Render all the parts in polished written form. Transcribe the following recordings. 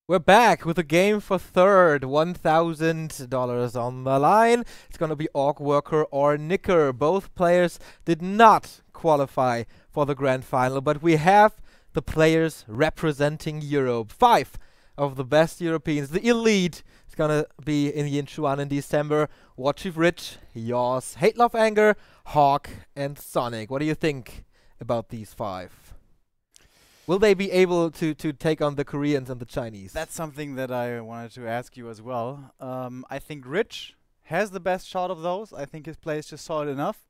We're back with a game for third. $1,000 on the line. It's going to be OrcWorker or Nicker. Both players did not qualify for the grand final, but we have the players representing Europe. 5 of the best Europeans. The elite is going to be in Yinchuan in December. Watch if Rich, Yours, Hate Love Anger, Hawk, and Sonic. What do you think about these 5? Will they be able to take on the Koreans and the Chinese? That's something that I wanted to ask you as well. I think Rich has the best shot of those. I think his play is just solid enough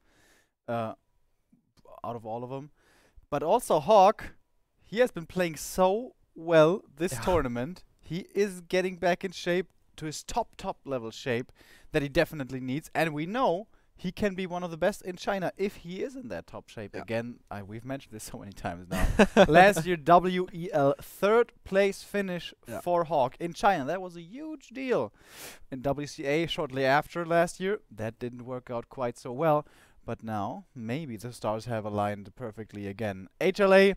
out of all of them. But also Hawk, he has been playing so well this tournament. He is getting back in shape to his top level shape that he definitely needs. And we know he can be one of the best in China if he is in that top shape. Again, we've mentioned this so many times now. Last year, WEL third place finish for Hawk in China. That was a huge deal. In WCA shortly after last year, that didn't work out quite so well. But now, maybe the stars have aligned perfectly again. HLA,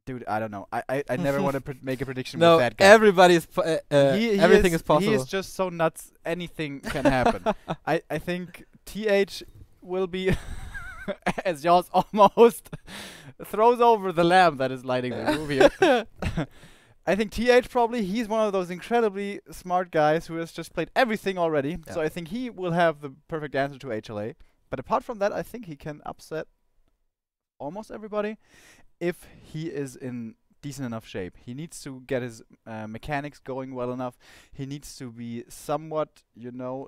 dude, I don't know. I never want to make a prediction with that guy. Everybody's everything is possible. He is just so nuts. Anything can happen. I think TH will be, as Yours almost throws over the lamp that is lighting the room here. I think TH probably, he's one of those incredibly smart guys who has just played everything already. So I think he will have the perfect answer to HLA. But apart from that, I think he can upset almost everybody if he is in decent enough shape. He needs to get his mechanics going well enough. He needs to be somewhat,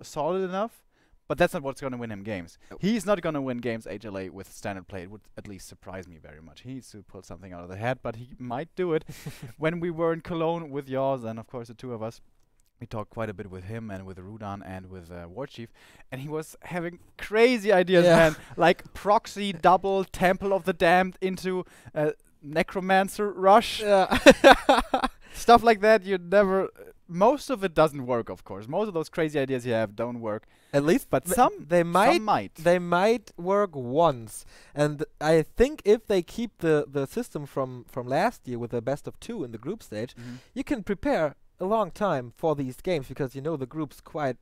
solid enough. But that's not what's going to win him games. He's not going to win games HLA with standard play. It would at least surprise me very much. He needs to pull something out of the hat, but he might do it. When we were in Cologne with Yours, and of course the two of us, we talked quite a bit with him and with Rudan and with Warchief, and he was having crazy ideas, man. Like proxy double Temple of the Damned into Necromancer Rush. Stuff like that. You never... Most of it doesn't work, of course. Most of those crazy ideas you have don't work. At least, but some might. They might work once. And I think if they keep the system from last year with the best of 2 in the group stage, you can prepare a long time for these games because you know the group's quite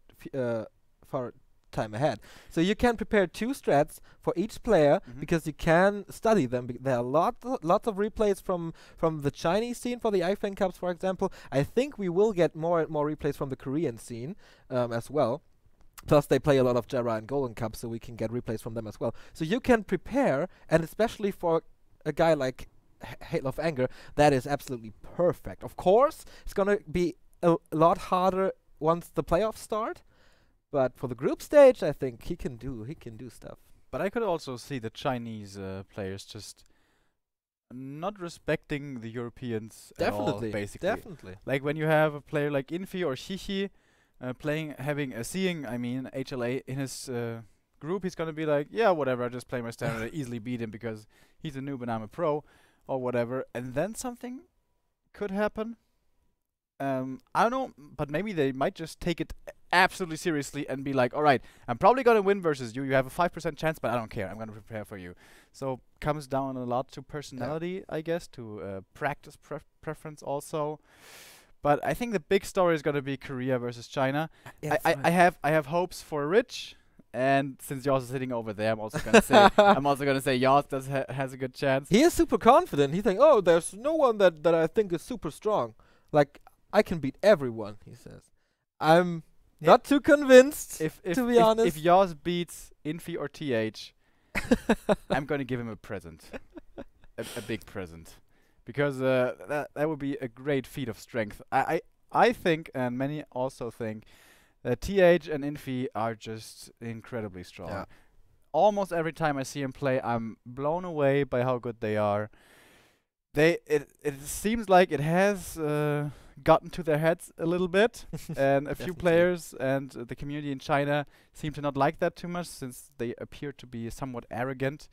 far time ahead. So you can prepare 2 strats for each player because you can study them. There are lots of replays from the Chinese scene for the IFAN Cups, for example. I think we will get more and more replays from the Korean scene as well. Plus, they play a lot of Jara and Golden Cup, so we can get replays from them as well. So you can prepare, and especially for a guy like Hate Love Anger, that is absolutely perfect. Of course, it's going to be a lot harder once the playoffs start. But for the group stage, I think he can do stuff. But I could also see the Chinese players just not respecting the Europeans at all, basically. Definitely. Like when you have a player like Infi or Xihi seeing HLA in his group, he's gonna be like, yeah, whatever, I just play my standard, I easily beat him because he's a noob and I'm a pro, or whatever. And then something could happen. I don't know, but maybe they might just take it absolutely seriously and be like, all right, I'm probably going to win versus you. You have a 5% chance, but I don't care. I'm going to prepare for you. So comes down a lot to personality, I guess, to practice preference also. But I think the big story is going to be Korea versus China. I have hopes for Rich. And since Yours is sitting over there, I'm also gonna say Yours has a good chance. He is super confident. He thinks, oh, there's no one that I think is super strong. Like, I can beat everyone, he says. I'm not too convinced, to be honest. If Yours beats Infi or TH, I'm going to give him a present. a big present. Because that would be a great feat of strength. I think, and many also think, that TH and Infi are just incredibly strong. Yeah. Almost every time I see him play, I'm blown away by how good they are. It seems like it has gotten to their heads a little bit, and a few players and the community in China seem to not like that too much, since they appear to be somewhat arrogant.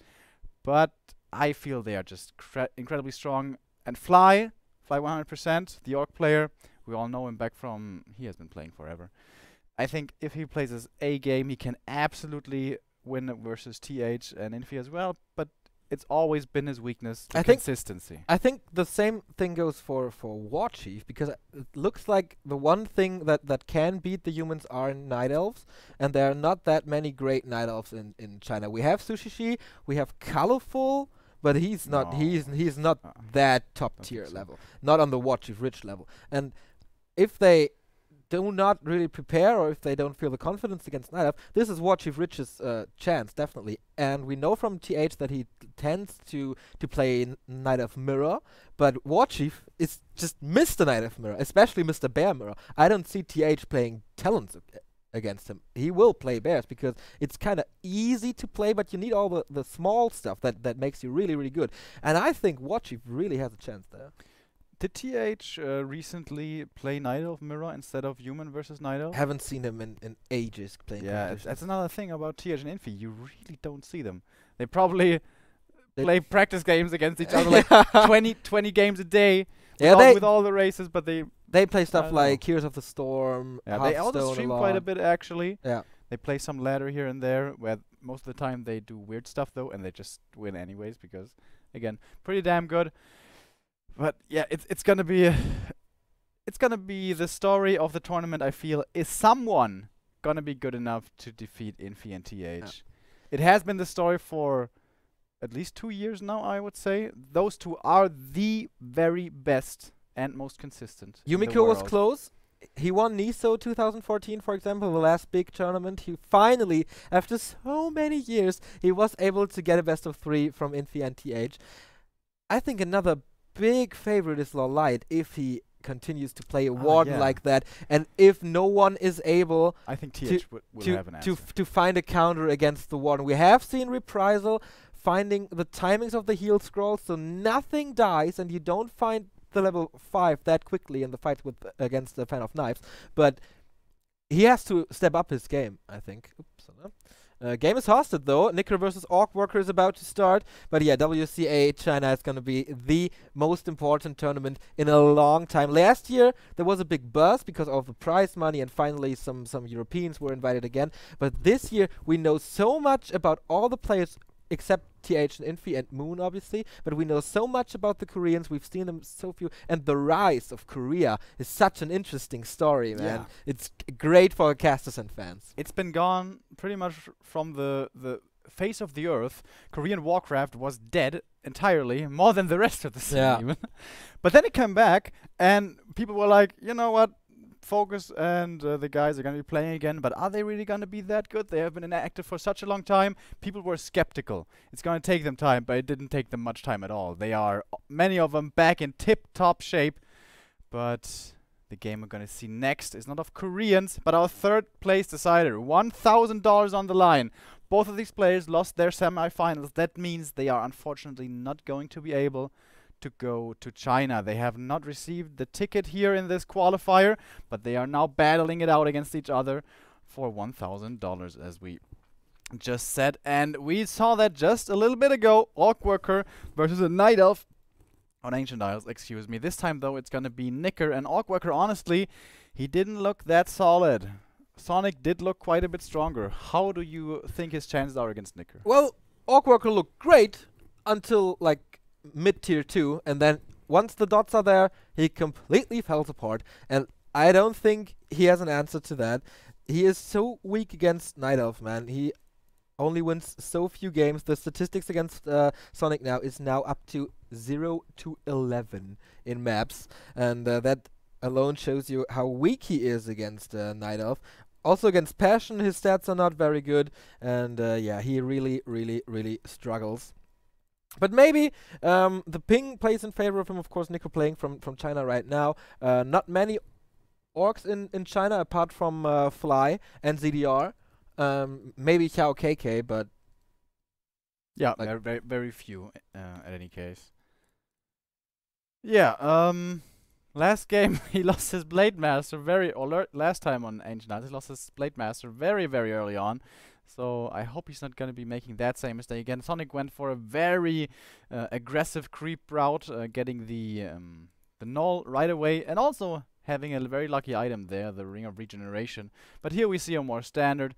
But I feel they are just incredibly strong. And Fly 100%, the Orc player, we all know him back from, he has been playing forever. I think if he plays his A game, he can absolutely win versus TH and Infi as well. But it's always been his weakness, the I think- consistency. I think the same thing goes for War Chief, because it looks like the one thing that can beat the humans are Night Elves, and there are not that many great Night Elves in China. We have Sushishi, we have Colorful, but he's not No. he's not that top Don't tier think so. level, not on the War Chief Rich level. And if they do not really prepare, or if they don't feel the confidence against Night Elf, this is War Chief Rich's chance, definitely. And we know from TH that he tends to play Night Elf Mirror, but War Chief is just Mr. Night Elf Mirror, especially Mr. Bear Mirror. I don't see TH playing Talons against him. He will play Bears because it's kind of easy to play, but you need all the small stuff that makes you really, really good. And I think War Chief really has a chance there. Did TH recently play Night Elf Mirror instead of Human versus Night Elf? Haven't seen him in ages playing. Yeah, competitions. that's another thing about TH and Infi. You really don't see them. They probably They- play practice games against each other like 20 games a day Yeah, with all the races, but they play stuff don't like know. Heroes of the Storm. they also Hearthstone stream a quite a lot. bit actually. Yeah. They play some ladder here and there, where most of the time they do weird stuff though, and they just win anyways because, again, pretty damn good. But yeah, it's gonna be the story of the tournament. I feel, is someone gonna be good enough to defeat Infi and TH? Yeah. It has been the story for at least 2 years now, I would say. Those two are the very best and most consistent. in the Yumiko was world. close. He won NISO 2014, for example, the last big tournament. He finally, after so many years, he was able to get a best of 3 from Infi and TH. I think another big favorite is Lorlight if he continues to play a Warden yeah. like that, and if no one is able I think TH will have an answer. to find a counter against the Warden. We have seen Reprisal finding the timings of the heal scrolls, so nothing dies, and you don't find the level 5 that quickly in the fight with against the Fan of Knives. But he has to step up his game, I think. Oops. Game is hosted though. Nicker versus OrcWorker is about to start. But yeah, WCA China is going to be the most important tournament in a long time. Last year there was a big buzz because of the prize money, and finally some Europeans were invited again. But this year we know so much about all the players except TH and Infi and Moon, obviously, but we know so much about the Koreans. We've seen them so few, and the rise of Korea is such an interesting story, man. Yeah. It's great for casters and fans. It's been gone pretty much from the face of the earth. Korean Warcraft was dead entirely, more than the rest of the scene Yeah. even. But then it came back, and people were like, you know what? Focus and the guys are going to be playing again, but are they really going to be that good? They have been inactive for such a long time. People were skeptical. It's going to take them time, but it didn't take them much time at all. They are, many of them, back in tip-top shape. But the game we're going to see next is not of Koreans, but our third place decider. $1,000 on the line. Both of these players lost their semifinals. That means they are unfortunately not going to be able to go to China. They have not received the ticket here in this qualifier, but they are now battling it out against each other for $1,000, as we just said. And we saw that just a little bit ago. OrcWorker versus a Night Elf on Ancient Isles, excuse me. This time, though, it's going to be Nicker. And OrcWorker, honestly, he didn't look that solid. Sonic did look quite a bit stronger. How do you think his chances are against Nicker? Well, OrcWorker looked great until like mid-tier 2, and then once the dots are there, he completely fell apart, and I don't think he has an answer to that. He is so weak against Night Elf, man. He only wins so few games. The statistics against Sonic now is now up to 0-11 in maps, and that alone shows you how weak he is against Night Elf. Also against Passion, his stats are not very good, and yeah, he really, really, really struggles. But maybe the ping plays in favor of him. Of course, Nico playing from China right now. Not many orcs in China apart from Fly and ZDR. Maybe Xiao KK, but yeah, like very, very few at any case. Yeah, last game he lost his Blade Master last time on Ancient Isles he lost his Blade Master very, very early on. So I hope he's not going to be making that same mistake again. Sonic went for a very aggressive creep route, getting the null right away, and also having a very lucky item there, the Ring of Regeneration. But here we see a more standard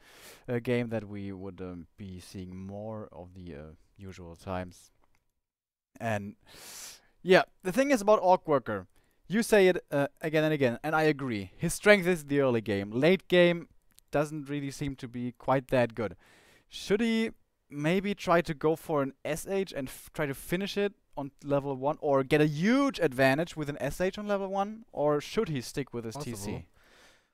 game that we would be seeing more of the usual times. And yeah, the thing is about OrcWorker, you say it again and again, and I agree. His strength is the early game. Late game doesn't really seem to be quite that good. Should he maybe try to go for an SH and try to finish it on level 1, or get a huge advantage with an SH on level 1, or should he stick with his TC?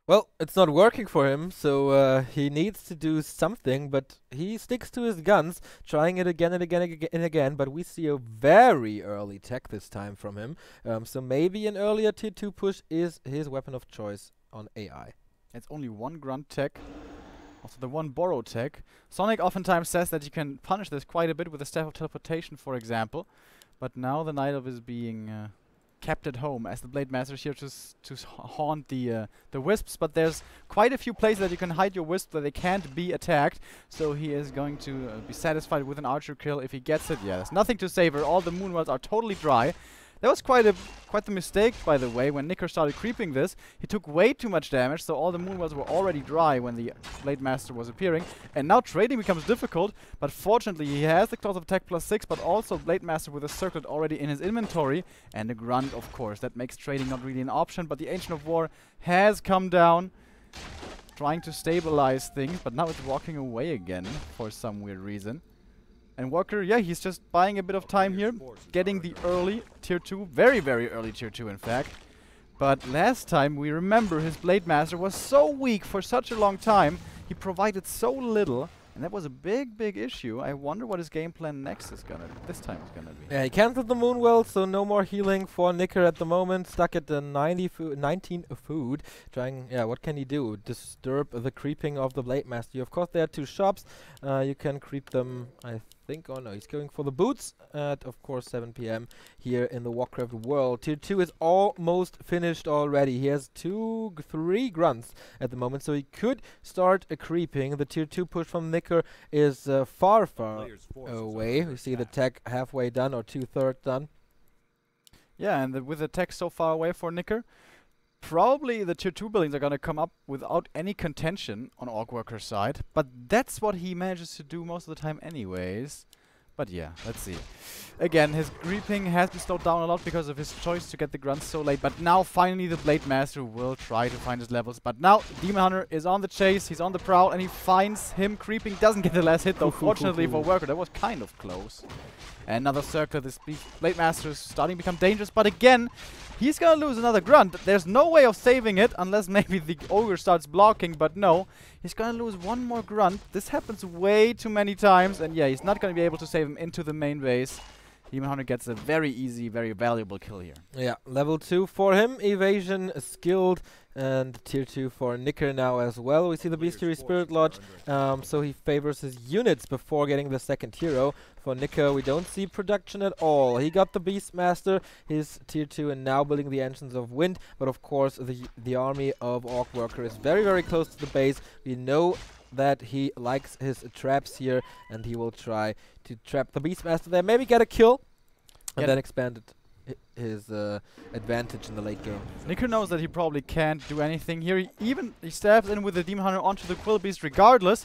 Well, it's not working for him, so he needs to do something, but he sticks to his guns, trying it again and again and again, but we see a very early tech this time from him, so maybe an earlier tier 2 push is his weapon of choice on AI. It's only one grunt tech, also the one borrow tech. Sonic oftentimes says that you can punish this quite a bit with the Staff of Teleportation, for example, but now the Night Elf is being kept at home as the Blade Master is here to haunt the Wisps, but there's quite a few places that you can hide your Wisps that they can't be attacked, so he is going to be satisfied with an archer kill if he gets it. Yeah, there's nothing to savor. All the Moonwells are totally dry. That was quite the mistake, by the way, when Nicker started creeping this. He took way too much damage, so all the Moonwells were already dry when the Blade Master was appearing. And now trading becomes difficult, but fortunately he has the Claws of Attack +6, but also Blade Master with a Circlet already in his inventory. And a Grunt, of course. That makes trading not really an option, but the Ancient of War has come down, trying to stabilize things, but now it's walking away again for some weird reason. And Walker, yeah, he's just buying a bit of time here, getting the early tier 2, very, very early tier 2 in fact. But last time, we remember his Blade Master was so weak for such a long time, he provided so little, and that was a big, big issue. I wonder what his game plan this time is gonna be. Yeah, he cancelled the Moonwell, so no more healing for Nicker at the moment, stuck at the 19 food, trying, yeah, what can he do? Disturb the creeping of the Blade Master. Of course, there are 2 shops, you can creep them, I think. Oh no, he's going for the boots at, of course, 7 PM here in the Warcraft world. Tier 2 is almost finished already. He has 3 grunts at the moment, so he could start creeping. The tier 2 push from Nicker is far away. We see the tech halfway done, or 2/3 done. Yeah, and with the tech so far away for Nicker, probably the tier 2 buildings are going to come up without any contention on OrcWorker's side, but that's what he manages to do most of the time anyways. But yeah, let's see. Again, his creeping has been slowed down a lot because of his choice to get the grunts so late, but now finally the Blade Master will try to find his levels. But now Demon Hunter is on the chase, he's on the prowl, and he finds him creeping. Doesn't get the last hit though, fortunately for Worker. That was kind of close. Another circle, this Blade Master is starting to become dangerous, but again, he's gonna lose another grunt. There's no way of saving it unless maybe the ogre starts blocking, but no. He's gonna lose one more grunt. This happens way too many times, and yeah, he's not gonna be able to save him into the main base. Demon Hunter gets a very easy, very valuable kill here. Yeah, level 2 for him, evasion skilled, and tier 2 for Nicker now as well. We see the Bestiary Spirit Lodge, so he favors his units before getting the second hero. For Nicker, we don't see production at all. He got the Beastmaster, his tier 2, and now building the Engines of Wind, but of course the army of OrcWorker is very, very close to the base. We know that he likes his traps here, and he will try to trap the Beastmaster there, maybe get a kill, and then expand his advantage in the late game. Nicker knows that he probably can't do anything here. He stabs in with the Demon Hunter onto the Quill Beast regardless.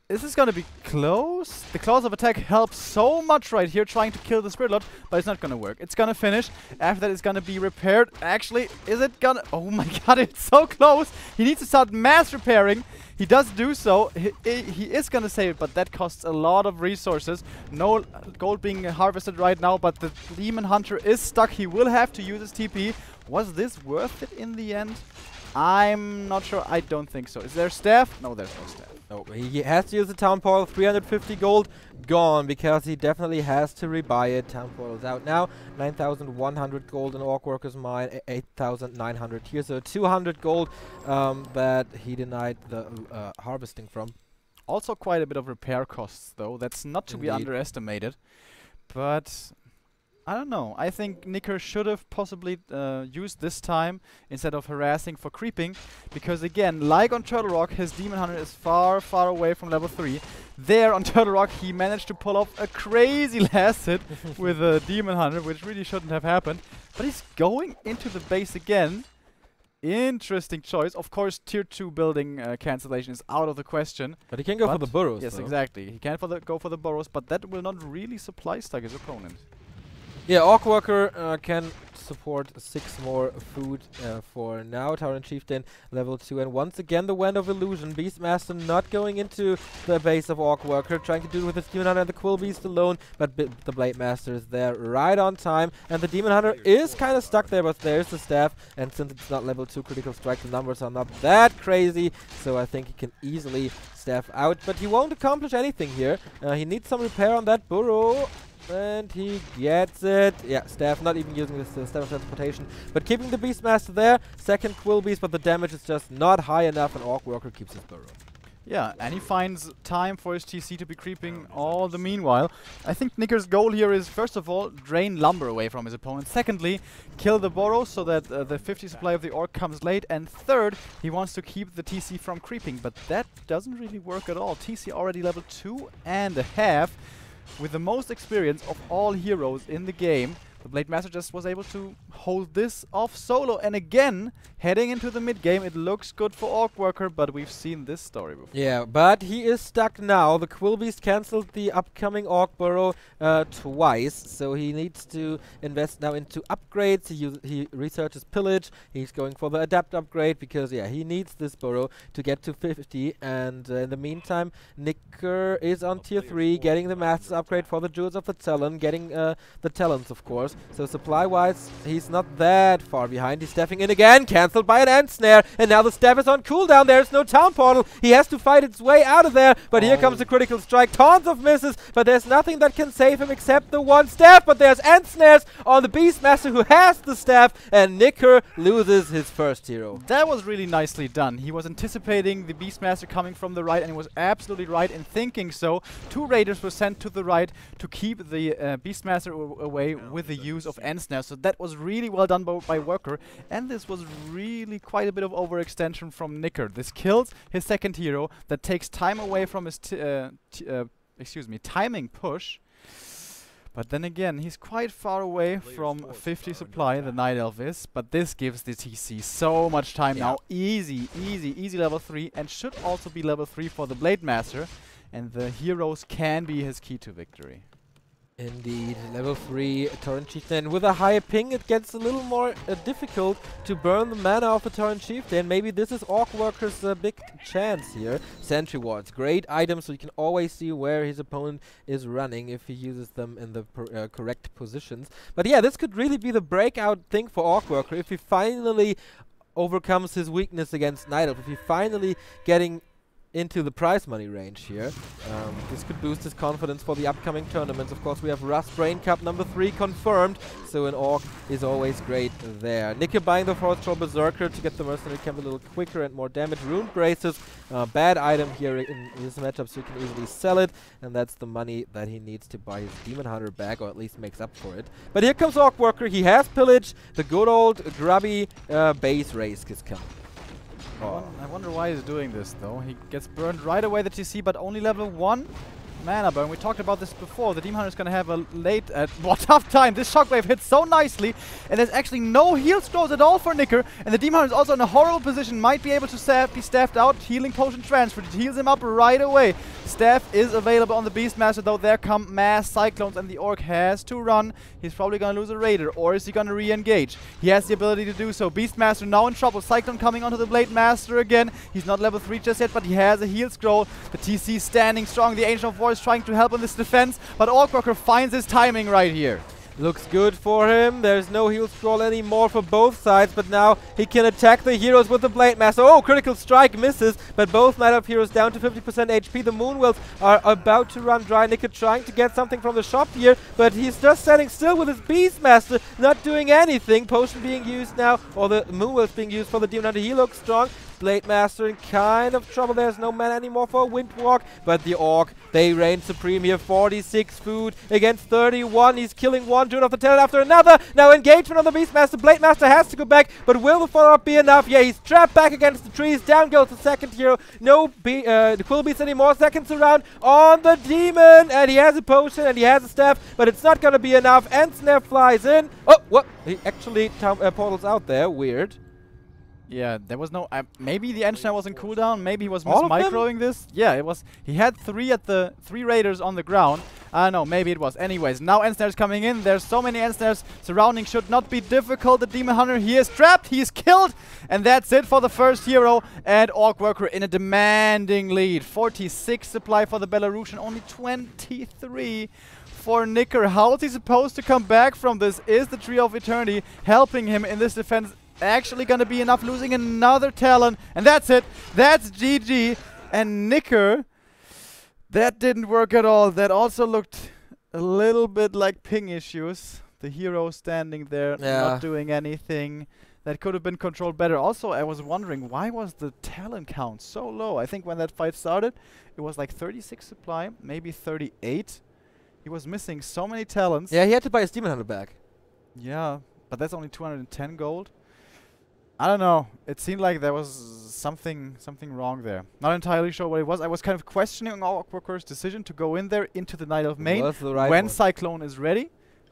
This is gonna be close. The Claws of Attack helps so much right here, trying to kill the Spirit Lord, but it's not gonna work. It's gonna finish. After that, it's gonna be repaired. Actually, is it gonna? Oh my god, it's so close. He needs to start mass repairing. He does do so. He is gonna save it, but that costs a lot of resources. No gold being harvested right now, but the Demon Hunter is stuck. He will have to use his TP. Was this worth it in the end? I'm not sure. I don't think so. Is there staff? No, there's no staff. Oh, he has to use the Town Portal. 350 gold gone, because he definitely has to rebuy it. Town Portal is out now. 9,100 gold in OrcWorker's mine. 8,900 here. So 200 gold that he denied the harvesting from. Also quite a bit of repair costs, though. That's not to be underestimated. But I don't know. I think Nicker should have possibly used this time instead of harassing for creeping, because again, like on Turtle Rock, his Demon Hunter is far, far away from level 3. There on Turtle Rock, he managed to pull off a crazy last hit with a Demon Hunter, which really shouldn't have happened. But he's going into the base again. Interesting choice. Of course, tier 2 building cancellation is out of the question. But he can go for the burrows. Yes, exactly. He can go for the burrows, but that will not really supply stack his opponent. Yeah, OrcWorker can support 6 more food for now. Tower and Chieftain level 2, and once again the Wand of Illusion. Beastmaster not going into the base of OrcWorker, trying to do it with his Demon Hunter and the Quill Beast alone, but the Blade Master is there right on time, and the Demon Hunter is kind of stuck there, but there's the staff, and since it's not level 2 critical strike, the numbers are not that crazy, so I think he can easily staff out, but he won't accomplish anything here. He needs some repair on that burrow. And he gets it. Yeah, staff, not even using this staff of transportation, but keeping the Beastmaster there. Second Quill Beast, but the damage is just not high enough, and OrcWorker keeps his burrow. Yeah, and he finds time for his TC to be creeping all the meanwhile. I think Nicker's goal here is, first of all, drain lumber away from his opponent. Secondly, kill the burrow so that the 50 supply of the Orc comes late. And third, he wants to keep the TC from creeping, but that doesn't really work at all. TC already level 2.5. With the most experience of all heroes in the game, the Blade Master just was able to hold this off solo. And again, heading into the mid game, it looks good for OrcWorker, but we've seen this story before. Yeah, but he is stuck now. The Quill Beast cancelled the upcoming Orc Burrow twice, so he needs to invest now into upgrades. He researches Pillage. He's going for the Adapt upgrade because, yeah, he needs this burrow to get to 50. And in the meantime, Nicker is on tier 3, getting the Master's upgrade for the Jewels of the Talon, getting the Talons, of course. So supply-wise, he's not that far behind. He's staffing in again, cancelled by an End Snare, and now the staff is on cooldown. There's no Town Portal. He has to fight its way out of there, but here comes the critical strike. Tons of misses, but there's nothing that can save him except the one staff, but there's End Snares on the Beastmaster who has the staff, and Nicker loses his first hero. That was really nicely done. He was anticipating the Beastmaster coming from the right, and he was absolutely right in thinking so. 2 Raiders were sent to the right to keep the Beastmaster away with the use of End Snare, so that was really well done by Worker, and this was really quite a bit of overextension from Nicker. This kills his second hero, that takes time away from his timing push, but then again, he's quite far away from 50 supply, the Night Elf is, but this gives the TC so much time now. Easy level 3, and should also be level 3 for the Blade Master, and the heroes can be his key to victory. Indeed, level 3 Torrent Chieftain. With a higher ping, it gets a little more difficult to burn the mana of the Torrent Chieftain. Maybe this is OrcWorker's big chance here. Sentry Wards, great items, so you can always see where his opponent is running if he uses them in the correct positions. But yeah, this could really be the breakout thing for OrcWorker if he finally overcomes his weakness against Night Elf. If he finally getting into the prize money range here. This could boost his confidence for the upcoming tournaments. Of course, we have Rust Brain Cup number 3 confirmed, so an Orc is always great there. Nicker buying the Forest Troll Berserker to get the Mercenary Camp a little quicker and more damage. Rune Braces, bad item here in this matchup, so you can easily sell it, and that's the money that he needs to buy his Demon Hunter back, or at least makes up for it. But here comes OrcWorker. He has Pillage. The good old grubby base race is coming. I wonder why he's doing this, though. He gets burned right away, the TC, but only level 1 mana burn. We talked about this before. The Demon Hunter is going to have a tough time. This Shockwave hits so nicely, and there's actually no heal scrolls at all for Nicker. And the Demon Hunter is also in a horrible position. Might be able to be staffed out. Healing Potion transferred. It heals him up right away. Staff is available on the Beastmaster, though. There come mass Cyclones, and the Orc has to run. He's probably going to lose a Raider, or is he going to re-engage? He has the ability to do so. Beastmaster now in trouble. Cyclone coming onto the Blade Master again. He's not level 3 just yet, but he has a heal scroll. The TC standing strong. The Ancient of War is trying to help in this defense, but OrcWorker finds his timing right here. Looks good for him. There's no heal scroll anymore for both sides, but now he can attack the heroes with the Blade Master. Oh, critical strike misses, but both Night Elf heroes down to 50% HP. The Moonwells are about to run dry. Nicker trying to get something from the shop here, but he's just standing still with his Beastmaster, not doing anything. Potion being used now, or the Moonwells being used for the Demon Hunter. He looks strong. Blade Master in kind of trouble. There's no mana anymore for a Windwalk, but the Orc, they reign supreme here. 46 food against 31. He's killing one Jewel of the Talon after another. Now engagement on the Beastmaster. Blade Master has to go back, but will the follow-up be enough? Yeah, he's trapped back against the trees. Down goes the second hero. No the Quill Beast anymore. Seconds around on the Demon, and he has a potion and he has a staff, but it's not gonna be enough. End Snare flies in. Oh, what? He actually portals out there. Weird. Yeah, there was no... maybe the End Snare was in cooldown. Maybe he was mis-microing this. Yeah, it was... He had 3 Raiders on the ground. I don't know, maybe it was. Anyways, now Ensnare's coming in. There's so many Ensnares surrounding. Should not be difficult. The Demon Hunter, he is trapped. He is killed. And that's it for the first hero. And OrcWorker in a demanding lead. 46 supply for the Belarusian. Only 23 for Nicker. How is he supposed to come back from this? Is the Tree of Eternity helping him in this defense actually going to be enough? Losing another Talon. And that's it. That's GG. And Nicker, that didn't work at all. That also looked a little bit like ping issues. The hero standing there, not doing anything. That could have been controlled better. Also, I was wondering, why was the talent count so low? I think when that fight started, it was like 36 supply, maybe 38. He was missing so many talents. Yeah, he had to buy his Demon Hunter back. Yeah, but that's only 210 gold. I don't know. It seemed like there was something wrong there. Not entirely sure what it was. I was kind of questioning OrcWorker's decision to go in there into the Night of Main when Cyclone is ready.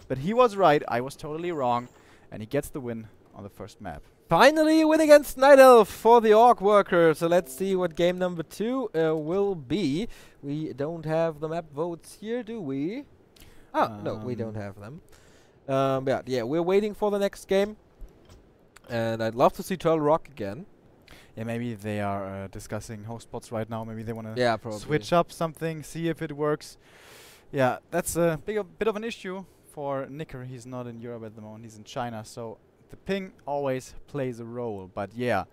But he was right. I was totally wrong. And he gets the win on the first map. Finally a win against Night Elf for the OrcWorker. So let's see what game number 2 will be. We don't have the map votes here, do we? Oh, no, we don't have them. Yeah, we're waiting for the next game. And I'd love to see Turtle Rock again. Yeah, maybe they are discussing host spots right now. Maybe they want to switch up something, see if it works. Yeah, that's a bit of an issue for Nicker. He's not in Europe at the moment. He's in China. So the ping always plays a role. But yeah,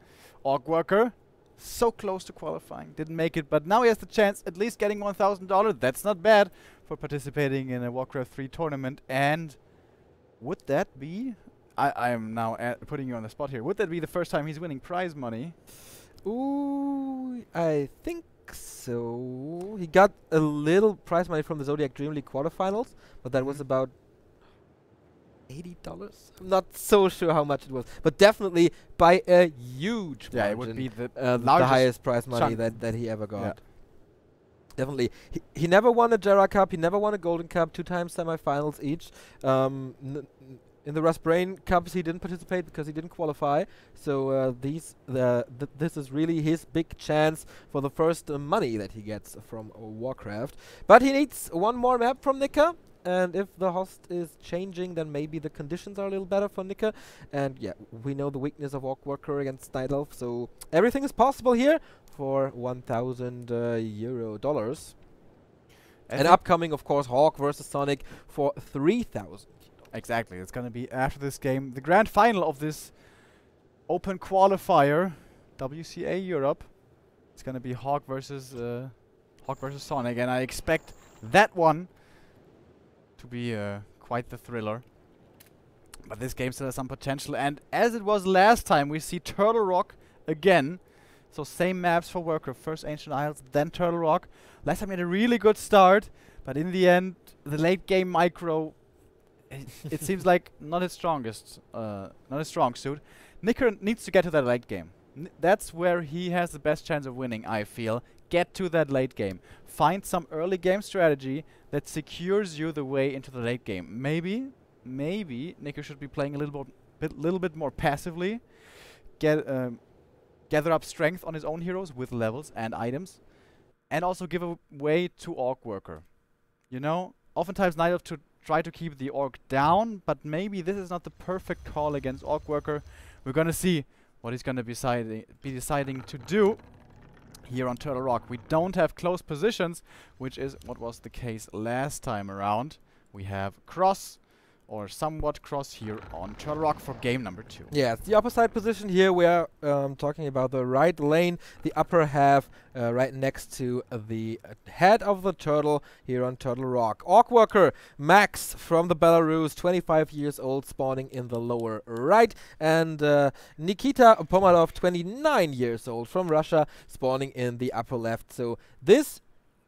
OrcWorker, so close to qualifying. Didn't make it. But now he has the chance at least getting $1,000. That's not bad for participating in a WarCraft 3 tournament. And would that be... I am now putting you on the spot here. Would that be the first time he's winning prize money? Ooh, I think so. He got a little prize money from the Zodiac Dream League quarterfinals, but that was about $80. I'm not so sure how much it was, but definitely by a huge margin. Yeah, it would be the highest prize money that he ever got. Yeah. Definitely. He never won a Jera Cup. He never won a Golden Cup. 2 times semifinals each. In the Rasbrain Cups, he didn't participate because he didn't qualify. So this is really his big chance for the first money that he gets from Warcraft. But he needs one more map from Nika. And if the host is changing, then maybe the conditions are a little better for Nika. And yeah, we know the weakness of OrcWorker against Night Elf. So everything is possible here for $1,000. And upcoming, of course, Hawk versus Sonic for 3,000. Exactly. It's going to be after this game, the grand final of this Open Qualifier, WCA Europe. It's going to be Hawk versus Sonic, and I expect that one to be quite the thriller. But this game still has some potential, and as it was last time, we see Turtle Rock again. So same maps for Warcraft. First Ancient Isles, then Turtle Rock. Last time he had a really good start, but in the end, the late game micro, it seems like not his strong suit. Nicker needs to get to that late game. That's where he has the best chance of winning, I feel. Get to that late game. Find some early game strategy that secures you the way into the late game. Maybe Nicker should be playing a little bit more passively. Gather up strength on his own heroes with levels and items, and also give away to OrcWorker. You know, oftentimes Night Elf try to keep the Orc down, but maybe this is not the perfect call against OrcWorker. We're gonna see what he's gonna be deciding to do here on Turtle Rock. We don't have close positions, which is what was the case last time around. We have cross, or somewhat cross, here on Turtle Rock for game number 2. Yeah, it's the opposite position here. We are talking about the right lane, the upper half, right next to the head of the turtle here on Turtle Rock. OrcWorker, Max from the Belarus, 25 years old, spawning in the lower right. And Nikita Pomalov, 29 years old, from Russia, spawning in the upper left. So this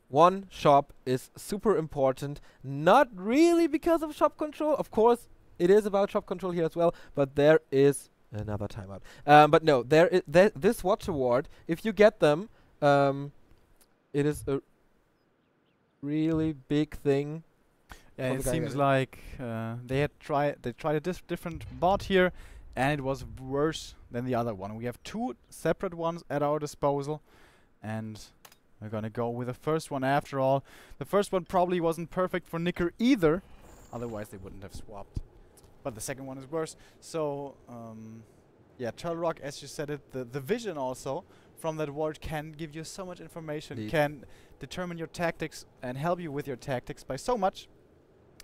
one shop is super important, not really because of shop control. Of course, it is about shop control here as well, but there is another timeout. But no, this watch award, if you get them, it is a really big thing. Yeah, it seems like they tried a different bot here, and it was worse than the other one. We have 2 separate ones at our disposal, and We're gonna go with the first one after all. The first one probably wasn't perfect for Nicker either. Otherwise they wouldn't have swapped. But the second one is worse. So, yeah, Turtle Rock, as you said it, the vision also from that ward can give you so much information, Indeed. can determine your tactics and help you with your tactics by so much.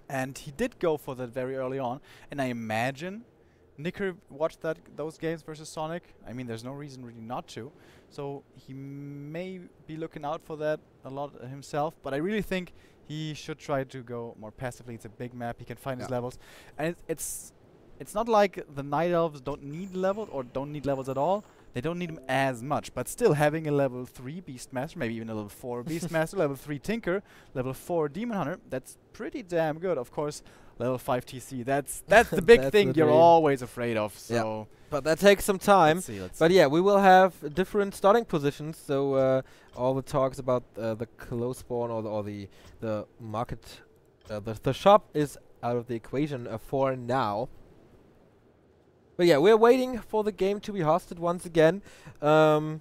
And he did go for that very early on. And I imagine Nicker watched those games versus Sonic. I mean, there's no reason really not to. So he may be looking out for that a lot himself. But I really think he should try to go more passively. It's a big map. He can find his levels. And it's not like the Night Elves don't need levels or don't need levels at all. They don't need them as much. But still, having a level 3 Beastmaster, maybe even a level 4 Beastmaster, level 3 Tinker, level 4 Demon Hunter, that's pretty damn good. Of course, level 5 TC, that's the big That's thing the you're dream. always afraid of. So But that takes some time. let's see. But yeah, we will have different starting positions. So all the talks about the close spawn or the market, the shop is out of the equation for now. But yeah, we're waiting for the game to be hosted once again. Yeah.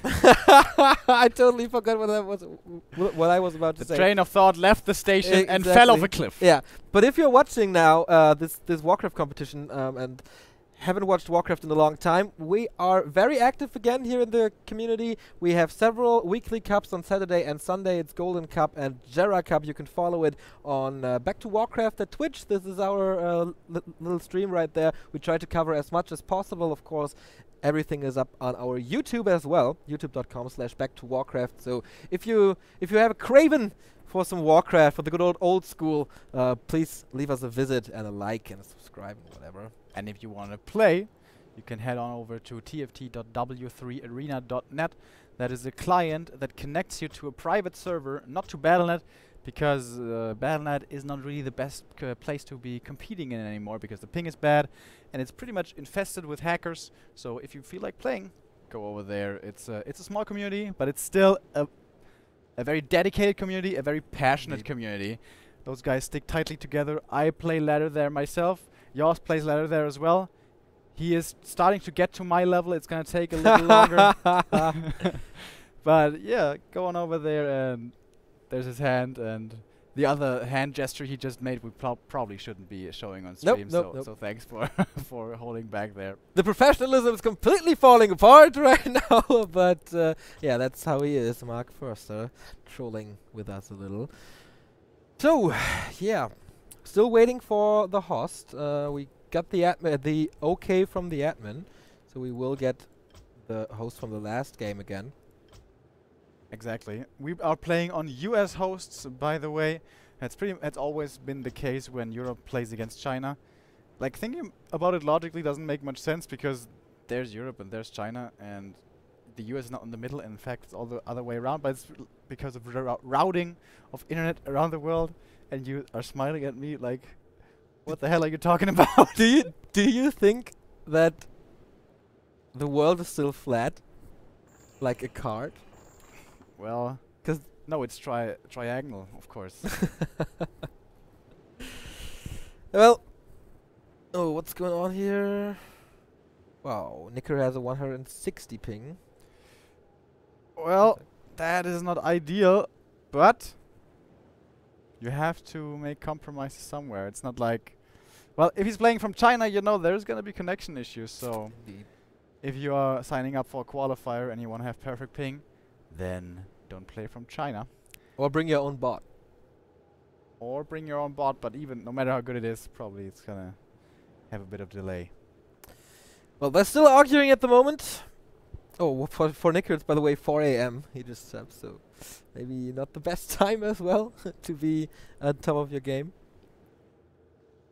I totally forgot what I was about to The say. train of thought left the station and fell off a cliff. Yeah, but if you're watching now this Warcraft competition and haven't watched Warcraft in a long time, we are very active again here in the community. We have several weekly cups on Saturday and Sunday. It's Golden Cup and Jera Cup. You can follow it on Back to Warcraft at Twitch. This is our little stream right there. We try to cover as much as possible, of course. Everything is up on our YouTube as well, youtube.com/backtowarcraft. So if you have a craven for some Warcraft, for the good old school, please leave us a visit and a like and a subscribe and whatever. And if you want to play, you can head on over to tft.w3arena.net. That is a client that connects you to a private server, not to Battle.net, because Battle.net is not really the best place to be competing in anymore because the ping is bad and it's pretty much infested with hackers. So if you feel like playing, go over there. It's a small community, but it's still a very dedicated community, a very passionate community. Those guys stick tightly together. I play ladder there myself. Yoss plays ladder there as well. He is starting to get to my level. It's gonna take a little longer. But yeah, go on over there and there's his hand, and the other hand gesture he just made we probably shouldn't be showing on stream. So thanks for for holding back there. The professionalism is completely falling apart right now, but yeah, that's how he is, Mark Forster, trolling with us a little. So yeah, still waiting for the host. We got the okay from the admin, so we will get the host from the last game again. Exactly. We are playing on US hosts, by the way. That's always been the case when Europe plays against China. Like, thinking about it logically doesn't make much sense because there's Europe and there's China and the US is not in the middle. In fact, it's all the other way around, but it's because of routing of internet around the world. And you are smiling at me like, what the hell are you talking about? Do you think that the world is still flat, like a card? Well, 'cause no, it's triagonal, of course. Well, oh, what's going on here? Wow, Nicker has a 160 ping. Well, that is not ideal, but you have to make compromises somewhere. It's not like, well, if he's playing from China, you know there's gonna be connection issues. So Indeed. if you are signing up for a qualifier and you want to have perfect ping, then don't play from China. Or bring your own bot. Or bring your own bot, but even no matter how good it is, probably it's gonna have a bit of delay. Well, they're still arguing at the moment. Oh, for Nicker, it's by the way 4 AM. He just subbed, so maybe not the best time as well to be at top of your game.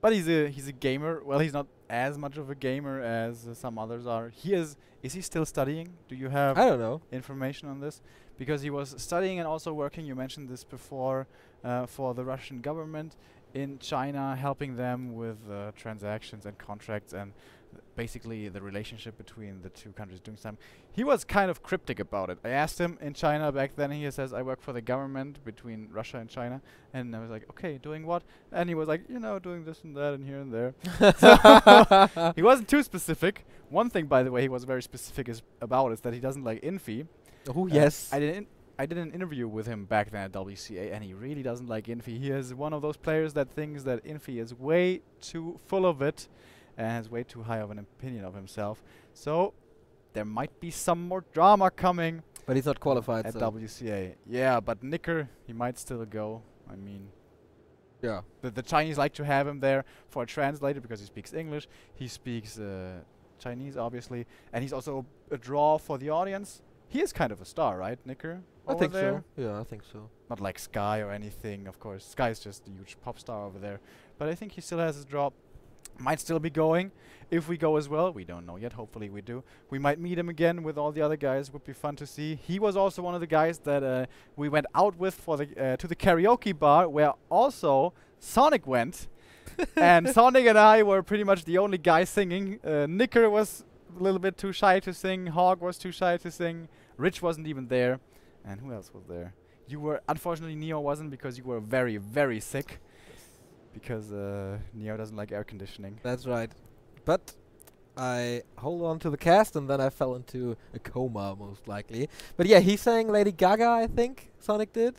But he's a gamer. Well, he's not as much of a gamer as some others are. Is he still studying? Do you have I don't know. information on this? Because he was studying and also working, you mentioned this before, for the Russian government in China, helping them with transactions and contracts and basically the relationship between the two countries doing something. He was kind of cryptic about it. I asked him in China back then, he says, I work for the government between Russia and China. And I was like, okay, doing what? And he was like, you know, doing this and that and here and there. So he wasn't too specific, One thing, by the way, he was very specific about is that he doesn't like Infi. Oh yes. I did an interview with him back then at WCA, and he really doesn't like Infi. He is one of those players that thinks that Infi is way too full of it and has way too high of an opinion of himself. So there might be some more drama coming. But he's not qualified at so. WCA. Yeah, but Nicker, he might still go. I mean, Yeah. the Chinese like to have him there for a translator because he speaks English. He speaks Chinese, obviously, and he's also a draw for the audience. He is kind of a star, right, Nicker? I think there? so. Yeah, I think so. Not like Sky or anything, of course. Sky is just a huge pop star over there. But I think he still has his drop. Might still be going. If we go as well, we don't know yet. Hopefully we do. We might meet him again with all the other guys. Would be fun to see. He was also one of the guys that we went out with for the to the karaoke bar, where also Sonic went. And Sonic and I were pretty much the only guys singing. Nicker was a little bit too shy to sing. Hog was too shy to sing. Rich wasn't even there. And who else was there? You were, unfortunately Neo wasn't, because you were very, very sick. Because Neo doesn't like air conditioning. That's right. But I hold on to the cast, and then I fell into a coma, most likely. But yeah, he sang Lady Gaga, I think, Sonic did.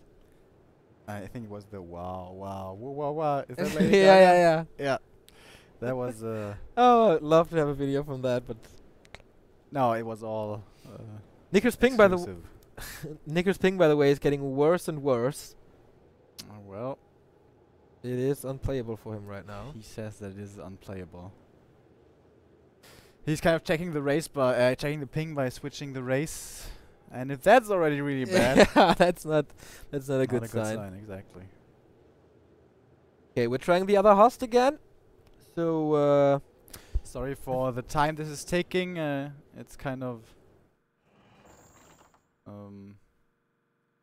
I think it was the wow, wow, woo, wow, wow. Is that Lady Yeah, Gaga? yeah, yeah. Yeah. That was, Oh, I'd love to have a video from that, but no, it was all, Nicker's ping, by the exclusive. Nicker's ping, by the way, is getting worse and worse. Oh, well, It is unplayable for him right now. he says that it is unplayable. He's kind of checking the race by, checking the ping by switching the race. And if that's already really bad, Yeah, that's not a not good a sign. exactly. Okay, we're trying the other host again. So Sorry for the time this is taking. It's kind of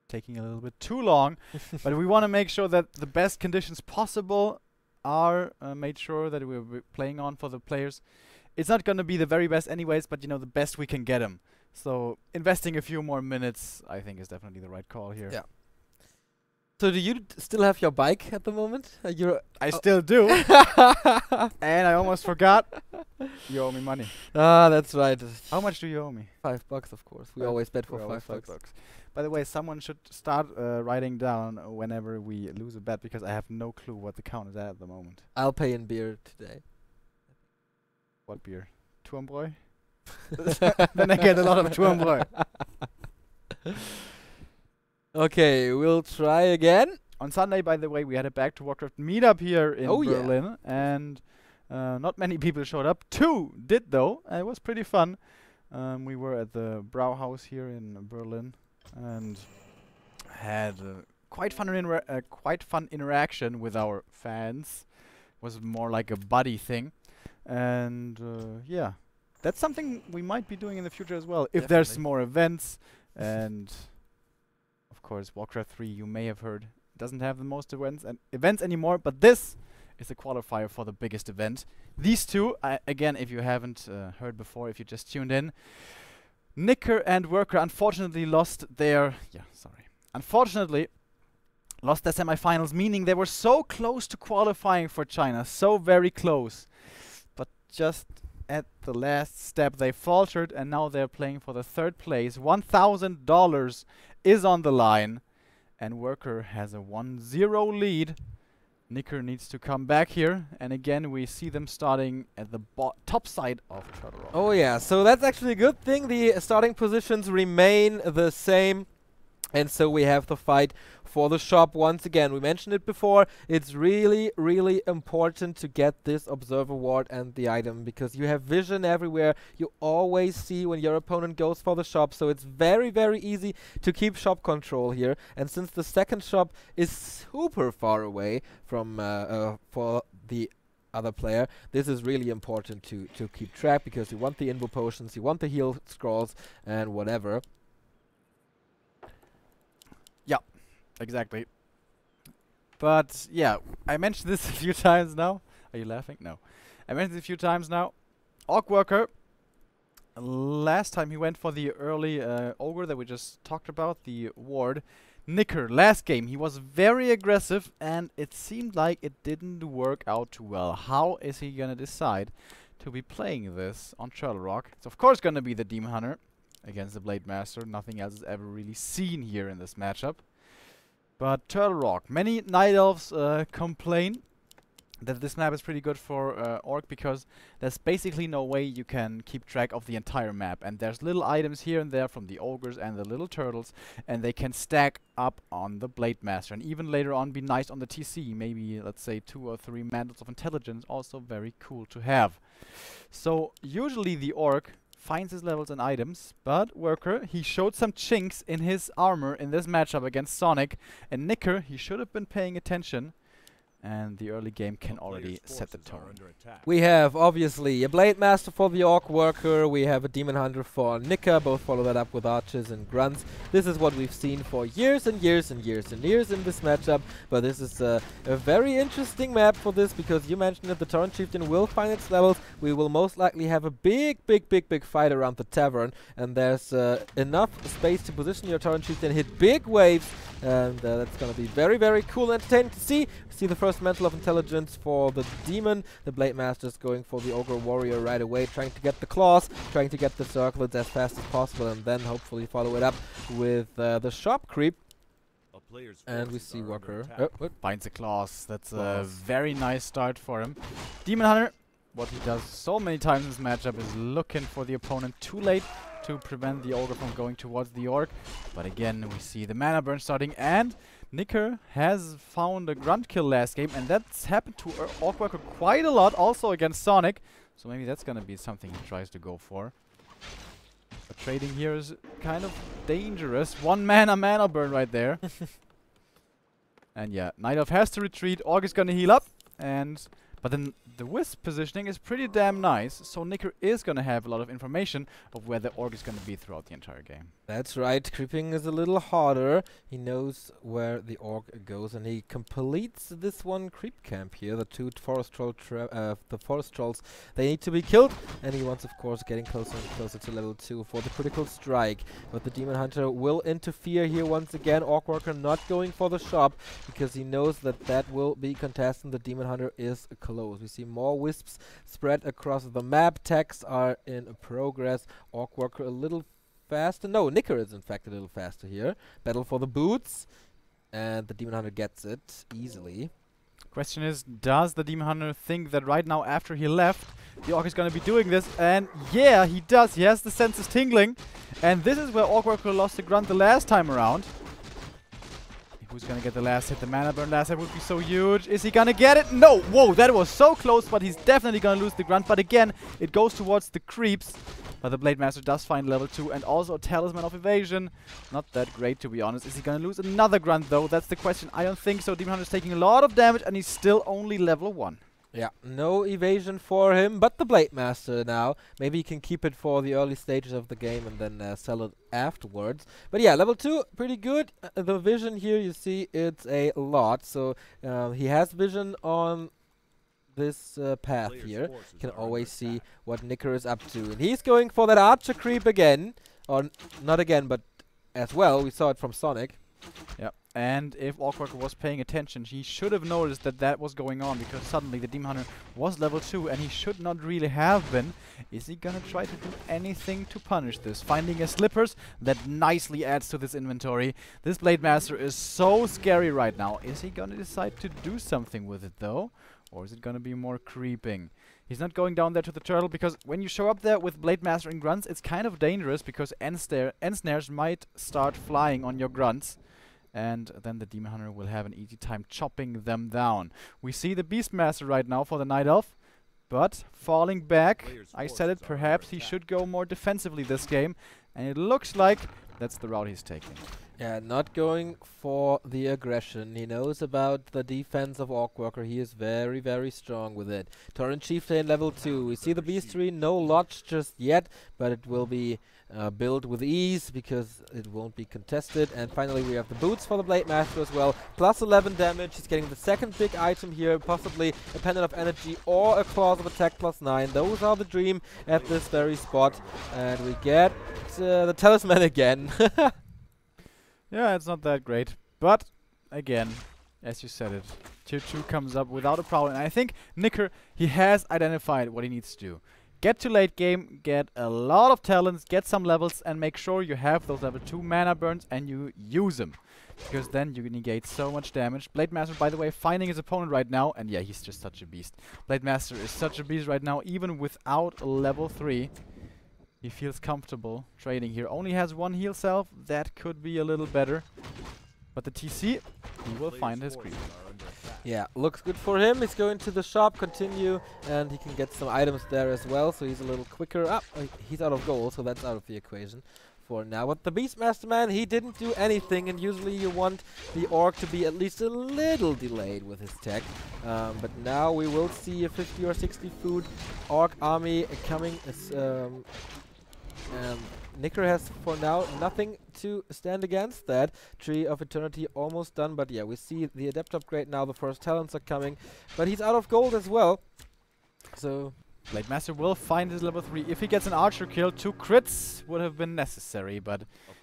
taking a little bit too long, but we want to make sure that the best conditions possible are made sure that we're playing on for the players. It's not going to be the very best anyways, but you know, the best we can get them. So investing a few more minutes, I think, is definitely the right call here. Yeah. So do you still have your bike at the moment? I still do. And I almost forgot. You owe me money. Ah, that's right. How much do you owe me? $5, of course. We always bet for $5. By the way, someone should start writing down whenever we lose a bet, because I have no clue what the count is at the moment. I'll pay in beer today. What beer? Turmbräu? Then I get a lot of Turmbräu. Okay, we'll try again. On Sunday, by the way, we had a Back to Warcraft meetup here in Oh, yeah. Berlin, and not many people showed up. 2 did, though. It was pretty fun. We were at the Brauhaus here in Berlin and had quite fun interaction with our fans. Was more like a buddy thing, and yeah, that's something we might be doing in the future as well, if there's Definitely. more events. And of course, WarCraft 3, you may have heard, doesn't have the most events anymore, but this is a qualifier for the biggest event. These two, again, if you haven't heard before, if you just tuned in, Nicker and WarCraft unfortunately lost their semifinals, meaning they were so close to qualifying for China, so very close, but just at the last step they faltered, and now they're playing for the 3rd place. $1,000 is on the line, and WarCraft has a 1-0 lead. Nicker needs to come back here, and again we see them starting at the top side of Turtle Rock. Oh yeah, so that's actually a good thing. The starting positions remain the same. And so we have the fight for the shop once again. We mentioned it before. It's really, really important to get this Observer Award and the item, because you have vision everywhere. You always see when your opponent goes for the shop. So it's very, very easy to keep shop control here. And since the second shop is super far away from for the other player, this is really important to keep track, because you want the invo potions, you want the heal scrolls, and whatever. Exactly. But yeah, I mentioned this a few times now. Are you laughing? No. I mentioned it a few times now. OrcWorker, last time he went for the early ogre that we just talked about, the ward. Nicker, last game, he was very aggressive, and it seemed like it didn't work out too well. How is he gonna decide to be playing this on Turtle Rock. It's of course gonna be the Demon Hunter against the Blade Master. Nothing else is ever really seen here in this matchup. But Turtle Rock, many Night Elves complain that this map is pretty good for Orc because there's basically no way you can keep track of the entire map, and there's little items here and there from the ogres and the little turtles, and they can stack up on the Blade Master and even later on be nice on the TC. Maybe let's say 2 or 3 Mantles of Intelligence, also very cool to have. So usually the Orc finds his levels and items, but Worker, he showed some chinks in his armor in this matchup against Sonic, and Nicker, he should have been paying attention, and the early game can already set the tone. We have obviously a Blade Master for the OrcWorker, we have a Demon Hunter for Nicker, both follow that up with archers and grunts. This is what we've seen for years and years and years and years in this matchup, but this is a very interesting map for this, because you mentioned that the Torrent Chieftain will find its levels. We will most likely have a big fight around the tavern, and there's enough space to position your Torrent Chieftain, hit big waves, and that's gonna be very cool and entertaining to see. See the first Mantle of Intelligence for the Demon. The Blade Master's going for the Ogre Warrior right away, trying to get the claws, trying to get the circlets as fast as possible, and then hopefully follow it up with the Shop Creep. And we see Worker finds the claws. That's a very nice start for him. Demon Hunter, what he does so many times in this matchup is looking for the opponent too late to prevent the Ogre from going towards the Orc. But again, we see the mana burn starting, and Nicker has found a grunt kill last game, and that's happened to OrcWorker quite a lot also against Sonic. So maybe that's gonna be something he tries to go for. But trading here is kind of dangerous. 1 mana burn right there. And yeah, Night Elf has to retreat, Orc is gonna heal up, and but then the Wisp positioning is pretty damn nice, so Nicker is gonna have a lot of information of where the Orc is gonna be throughout the entire game. That's right, creeping is a little harder. He knows where the Orc goes, and he completes this one creep camp here. The 2 forest trolls, they need to be killed, and he wants, of course, getting closer and closer to level 2 for the critical strike. But the Demon Hunter will interfere here once again. OrcWorker not going for the shop, because he knows that that will be contested. The Demon Hunter is close. We see more wisps spread across the map. Tags are in progress. OrcWorker a little faster. No, Nicker is in fact a little faster here. Battle for the boots, and the Demon Hunter gets it easily. Question is, does the Demon Hunter think that right now after he left, the Orc is going to be doing this? And yeah, he does. He has the senses tingling, and this is where OrcWorker lost the grunt the last time around. Who's gonna get the last hit? The mana burn last hit would be so huge. Is he gonna get it? No! Whoa, that was so close, but he's definitely gonna lose the grunt. But again, it goes towards the creeps. But the Blade Master does find level 2, and also a Talisman of Evasion. Not that great, to be honest. Is he gonna lose another grunt, though? That's the question. I don't think so. Demon Hunter is taking a lot of damage, and he's still only level 1. Yeah, no evasion for him, but the Blade Master now. Maybe he can keep it for the early stages of the game and then sell it afterwards. But yeah, level 2, pretty good. The vision here, you see, it's a lot. So he has vision on this path here. You can always see what Nicker is up to. And he's going for that archer creep again. Or not again, but as well. We saw it from Sonic. Yeah. And if OrcWorker was paying attention, he should have noticed that that was going on, because suddenly the Demon Hunter was level 2 and he should not really have been. Is he gonna try to do anything to punish this? Finding a Slippers, that nicely adds to this inventory. This Blade Master is so scary right now. Is he gonna decide to do something with it though? Or is it gonna be more creeping? He's not going down there to the turtle, because when you show up there with Blade Master and grunts, it's kind of dangerous, because end snares might start flying on your grunts. And then the Demon Hunter will have an easy time chopping them down. We see the Beastmaster right now for the Night Elf, but falling back. I said it, perhaps he should go more defensively this game, and it looks like that's the route he's taking. Yeah, not going for the aggression. He knows about the defense of OrcWorker. He is very strong with it. Torrent Chieftain level 2. We see the Beastry, no Lodge just yet, but it will be built with ease because it won't be contested. And finally we have the boots for the Blade Master as well. Plus 11 damage. He's getting the second big item here, possibly a Pendant of Energy or a Claws of Attack plus 9. Those are the dream at this very spot. And we get the Talisman again. Yeah, it's not that great. But, again, as you said it. Tier 2 comes up without a problem. And I think Nicker, he has identified what he needs to do. Get to late game, get a lot of talents, get some levels, and make sure you have those level 2 mana burns and you use them. Because then you negate so much damage. Blade Master, by the way, finding his opponent right now. And yeah, he's just such a beast. Blade Master is such a beast right now, even without a level 3. He feels comfortable trading here. Only has 1 heal self. That could be a little better. But the TC, he will find his creep. Yeah, looks good for him. He's going to the shop, continue, and he can get some items there as well. So he's a little quicker up. He's out of gold, so that's out of the equation for now. But the Beastmaster man, he didn't do anything, and usually you want the Orc to be at least a little delayed with his tech. But now we will see a 50 or 60 food Orc army coming. Nicker has for now nothing to stand against that. Tree of Eternity almost done, but yeah, we see the Adept upgrade now. The first talents are coming, but he's out of gold as well. So Blade Master will find his level 3. If he gets an archer kill, 2 crits would have been necessary, but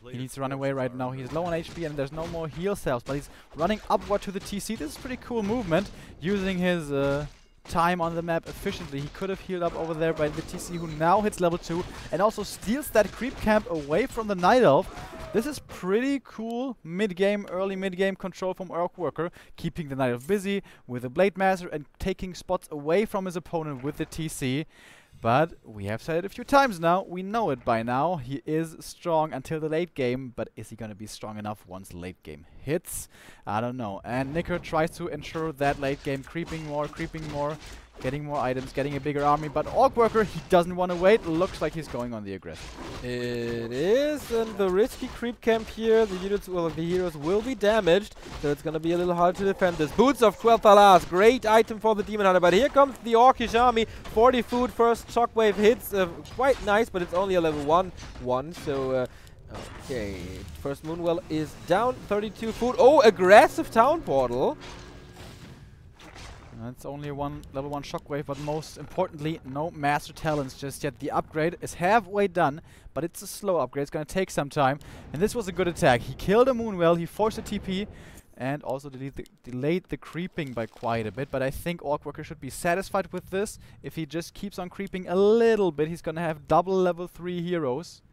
he needs to run away right now. He's low on HP and there's no more heal cells, but he's running upward to the TC. This is pretty cool movement, using his time on the map efficiently. He could have healed up over there by the TC, who now hits level 2 and also steals that creep camp away from the Night Elf. This is pretty cool mid-game, early mid-game control from OrcWorker, keeping the Night Elf busy with the Blade Master and taking spots away from his opponent with the TC. But we have said it a few times now, we know it by now. He is strong until the late game, but is he going to be strong enough once late game hits? I don't know. And Nicker tries to ensure that late game, creeping more, getting more items, getting a bigger army. But OrcWorker, he doesn't want to wait. Looks like he's going on the aggressive. It is, and the risky creep camp here, the units, well, the heroes will be damaged, so it's going to be a little hard to defend this. Boots of 12th Alas, great item for the Demon Hunter, but here comes the Orcish army. 40 food, first shockwave hits, quite nice, but it's only a level 1, so okay. First Moonwell is down, 32 food. Oh, aggressive town portal. That's only one level 1 shockwave, but most importantly, no master talents just yet. The upgrade is halfway done, but it's a slow upgrade. It's going to take some time. And this was a good attack. He killed a Moonwell, he forced a TP, and also delayed the creeping by quite a bit. But I think OrcWorker should be satisfied with this. If he just keeps on creeping a little bit, he's going to have double level 3 heroes.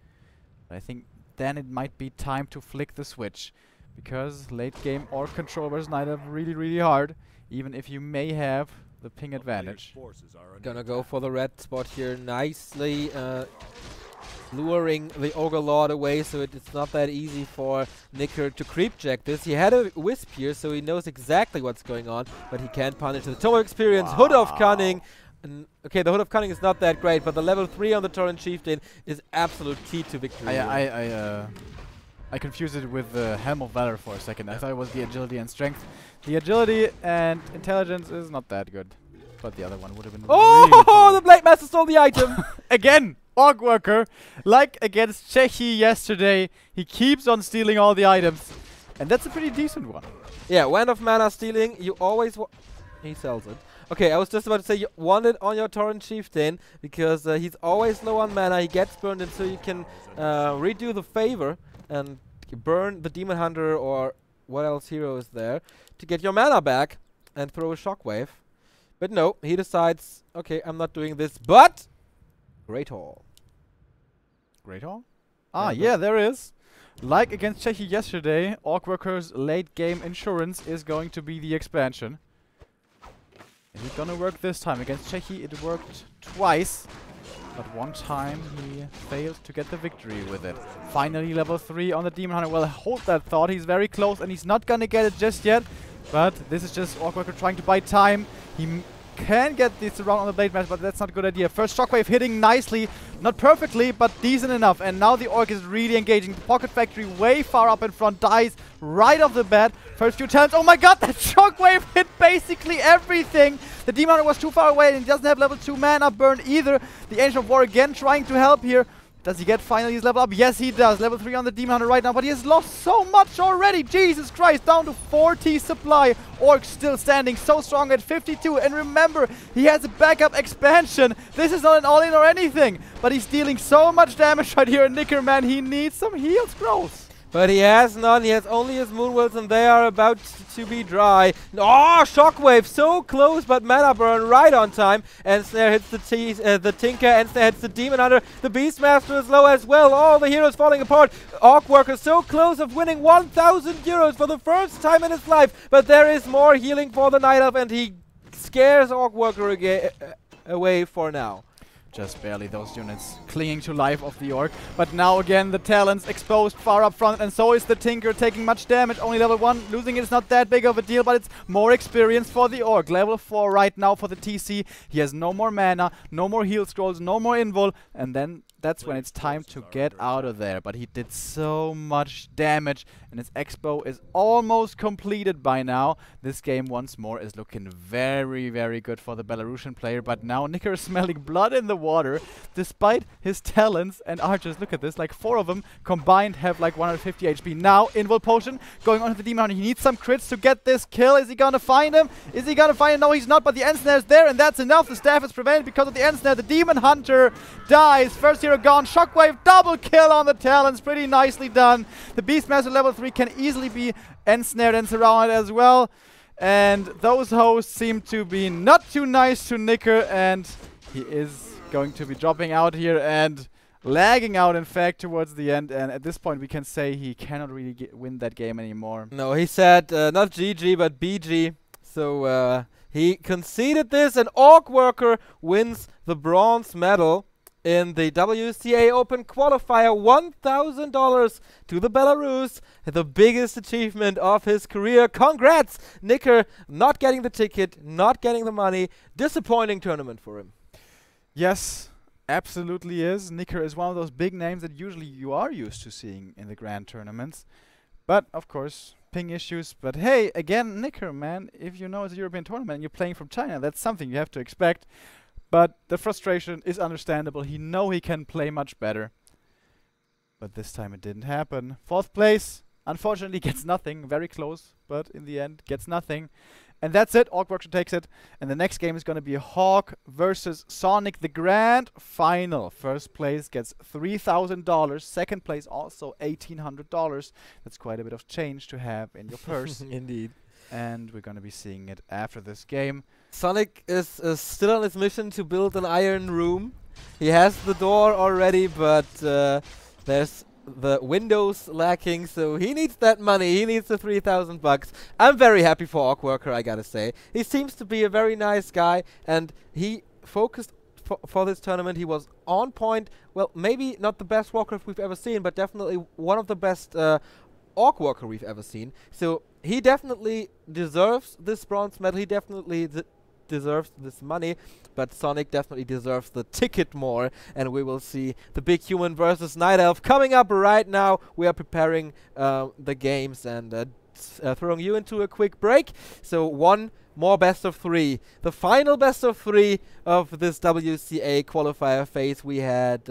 But I think then it might be time to flick the switch, because late game Orc control versus Night Elf really, really hard. Even if you may have the ping advantage. Gonna go for the red spot here, nicely luring the Ogre Lord away, so it's not that easy for Nicker to creep jack this. He had a Wisp here, so he knows exactly what's going on, but he can't punish the Tome of Experience. Wow. Hood of Cunning. Okay, the Hood of Cunning is not that great, but the level 3 on the Torrent Chieftain is absolute key to victory. I confused it with the Helm of Valor for a second. I thought it was the agility and strength. The agility and intelligence is not that good, but the other one would have been really cool. The Blade Master stole the item! Again! OrcWorker, like against Czechi yesterday, he keeps on stealing all the items. And that's a pretty decent one. Yeah, Wand of Mana stealing, you always he sells it. Okay, I was just about to say you want it on your Torrent Chieftain, because he's always low on mana, he gets burned, and so you can redo the favor and burn the Demon Hunter or what else hero is there to get your mana back and throw a shockwave. But no, he decides, okay, I'm not doing this, but Great Hall. Great Hall? Ah, yeah, there is. Like against Czechi yesterday, OrcWorker's late game insurance is going to be the expansion. Is it gonna work this time? Against Czechi it worked twice, but one time he failed to get the victory with it. Finally level 3 on the Demon Hunter. Well, hold that thought, he's very close and he's not gonna get it just yet. But this is just OrcWorker trying to buy time. He can get this around on the Blade Master, but that's not a good idea. First shockwave hitting nicely, not perfectly, but decent enough. And now the Orc is really engaging. The Pocket Factory way far up in front, dies right off the bat. First few talents. Oh my god, that shockwave hit basically everything. The Demon Hunter was too far away and he doesn't have level 2 mana burn either. The Ancient of War again trying to help here. Does he get finally his level up? Yes, he does. Level 3 on the Demon Hunter right now, but he has lost so much already. Jesus Christ, down to 40 supply. Orc still standing so strong at 52. And remember, he has a backup expansion. This is not an all-in or anything, but he's dealing so much damage right here. And Nicker, man, he needs some heal scrolls. But he has none. He has only his Moonwells, and they are about to be dry. Oh, Shockwave, so close, but Mana Burn right on time. Ensnare hits the Tinker. Ensnare hits the Demon Hunter. The Beastmaster is low as well. All the heroes falling apart. OrcWorker so close of winning 1,000 euros for the first time in his life. But there is more healing for the Night Elf, and he scares OrcWorker away for now. Just barely, those units clinging to life of the Orc. But now again, the talents exposed far up front, and so is the Tinker taking much damage. Only level 1. Losing it is not that big of a deal, but it's more experience for the Orc. Level 4 right now for the TC. He has no more mana, no more heal scrolls, no more invul, and then that's when it's time to get out of there. But he did so much damage, and his expo is almost completed by now. This game once more is looking very, very good for the Belarusian player. But now Nicker is smelling blood in the water, despite his talents and archers. Look at this, like 4 of them combined have like 150 HP. Now invul potion going on to the Demon Hunter. He needs some crits to get this kill. Is he gonna find him? Is he gonna find him? No, he's not, but the Ensnare is there, and that's enough. The staff is prevented because of the Ensnare. The Demon Hunter dies. First hero gone. Shockwave double kill on the talents. Pretty nicely done. The Beastmaster level 3 can easily be ensnared and surrounded as well. And those hosts seem to be not too nice to Nicker, and he is going to be dropping out here and lagging out, in fact, towards the end. And at this point, we can say he cannot really win that game anymore. No, he said not GG, but BG. So he conceded this, and OrcWorker wins the bronze medal in the WCA Open Qualifier. $1,000 to the Belarus, the biggest achievement of his career. Congrats, Nicker, not getting the ticket, not getting the money. Disappointing tournament for him. Yes, absolutely is. Nicker is one of those big names that usually you are used to seeing in the grand tournaments. But, of course, ping issues. But hey, again, Nicker, man, if you know it's a European tournament and you're playing from China, that's something you have to expect. But the frustration is understandable. He knows he can play much better. But this time it didn't happen. 4th place, unfortunately, gets nothing. Very close, but in the end, gets nothing. And that's it. OrcWorker takes it. And the next game is going to be Hawk versus Sonic, the grand final. First place gets $3,000. Second place also $1,800. That's quite a bit of change to have in your purse. Indeed. And we're going to be seeing it after this game. Sonic is still on his mission to build an iron room. He has the door already, but there's the windows lacking, so he needs that money. He needs the 3,000 bucks. I'm very happy for OrcWorker, I gotta say. He seems to be a very nice guy, and he focused for this tournament. He was on point. Well, maybe not the best WarCraft we've ever seen, but definitely one of the best OrcWorker we've ever seen. So he definitely deserves this bronze medal. He definitely deserves this money, but Sonic definitely deserves the ticket more, and we will see the Big Human versus Night Elf coming up right now. We are preparing the games and throwing you into a quick break. So one more best of 3. The final best of 3 of this WCA qualifier phase. We had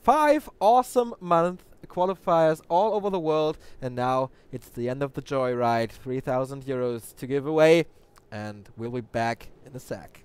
5 awesome month qualifiers all over the world, and now it's the end of the joyride. 3,000 euros to give away, and we'll be back in a sec.